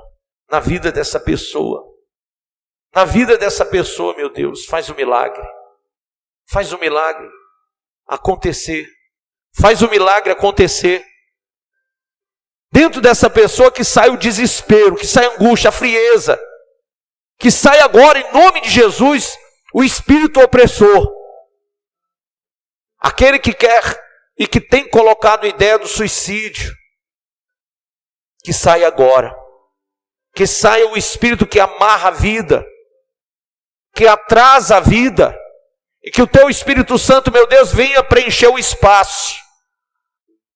na vida dessa pessoa. Na vida dessa pessoa, meu Deus, faz um milagre. Faz um milagre acontecer. Faz um milagre acontecer. Dentro dessa pessoa que sai o desespero, que sai a angústia, a frieza. Que sai agora, em nome de Jesus, o espírito opressor. Aquele que quer e que tem colocado a ideia do suicídio. Que saia agora. Que saia o espírito que amarra a vida, que atrasa a vida, e que o teu Espírito Santo, meu Deus, venha preencher o espaço,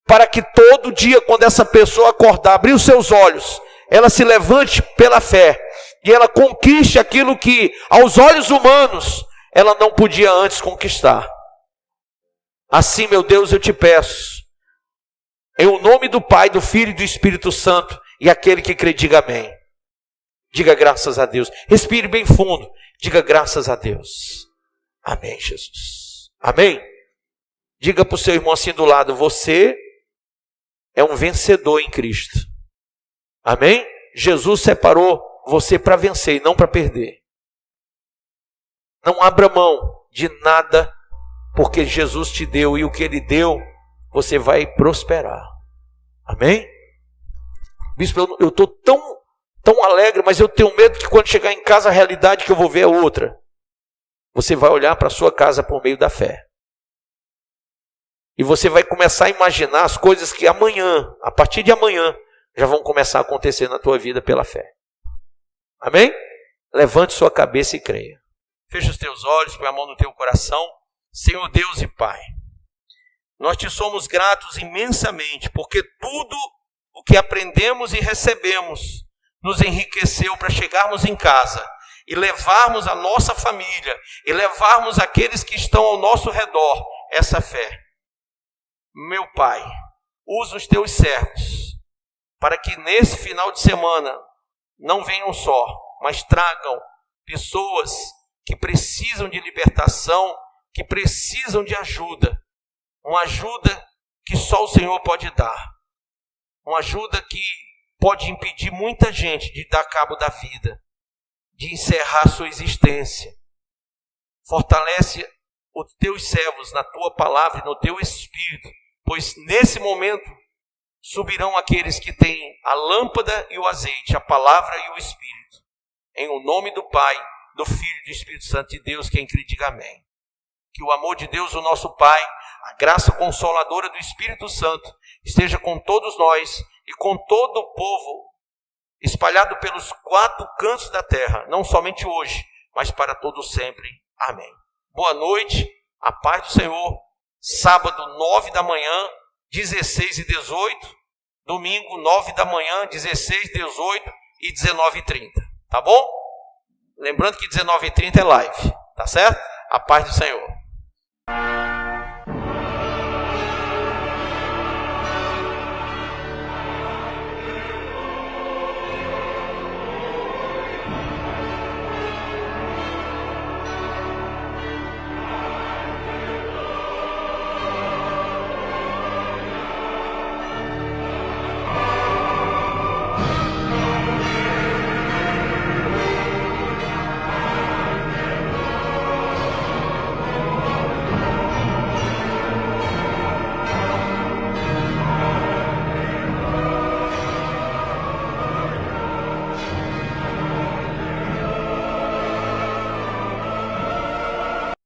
para que todo dia, quando essa pessoa acordar, abrir os seus olhos, ela se levante pela fé, e ela conquiste aquilo que, aos olhos humanos, ela não podia antes conquistar. Assim, meu Deus, eu te peço, em o nome do Pai, do Filho e do Espírito Santo, e aquele que crê, diga amém. Diga graças a Deus. Respire bem fundo. Diga graças a Deus. Amém, Jesus. Amém. Diga para o seu irmão assim do lado: você é um vencedor em Cristo. Amém? Jesus separou você para vencer e não para perder. Não abra mão de nada, porque Jesus te deu, e o que Ele deu, você vai prosperar. Amém? Bispo, eu estou tão alegre, mas eu tenho medo que quando chegar em casa a realidade que eu vou ver é outra. Você vai olhar para a sua casa por meio da fé. E você vai começar a imaginar as coisas que amanhã, a partir de amanhã, já vão começar a acontecer na tua vida pela fé. Amém? Levante sua cabeça e creia. Feche os teus olhos, põe a mão no teu coração. Senhor Deus e Pai, nós te somos gratos imensamente, porque tudo o que aprendemos e recebemos nos enriqueceu para chegarmos em casa e levarmos a nossa família e levarmos aqueles que estão ao nosso redor essa fé. Meu Pai, usa os teus servos para que nesse final de semana não venham só, mas tragam pessoas que precisam de libertação, que precisam de ajuda, uma ajuda que só o Senhor pode dar, uma ajuda que pode impedir muita gente de dar cabo da vida, de encerrar sua existência. Fortalece os teus servos na tua palavra e no teu espírito, pois nesse momento subirão aqueles que têm a lâmpada e o azeite, a palavra e o espírito. Em o nome do Pai, do Filho e do Espírito Santo de Deus, quem crê diga amém. Que o amor de Deus, o nosso Pai, a graça consoladora do Espírito Santo esteja com todos nós e com todo o povo espalhado pelos 4 cantos da terra, não somente hoje, mas para todo sempre. Amém. Boa noite, a paz do Senhor. Sábado, 9 da manhã, 16 e 18. Domingo, 9 da manhã, 16, 18 e 19h30. Tá bom? Lembrando que 19h30 é live, tá certo? A paz do Senhor.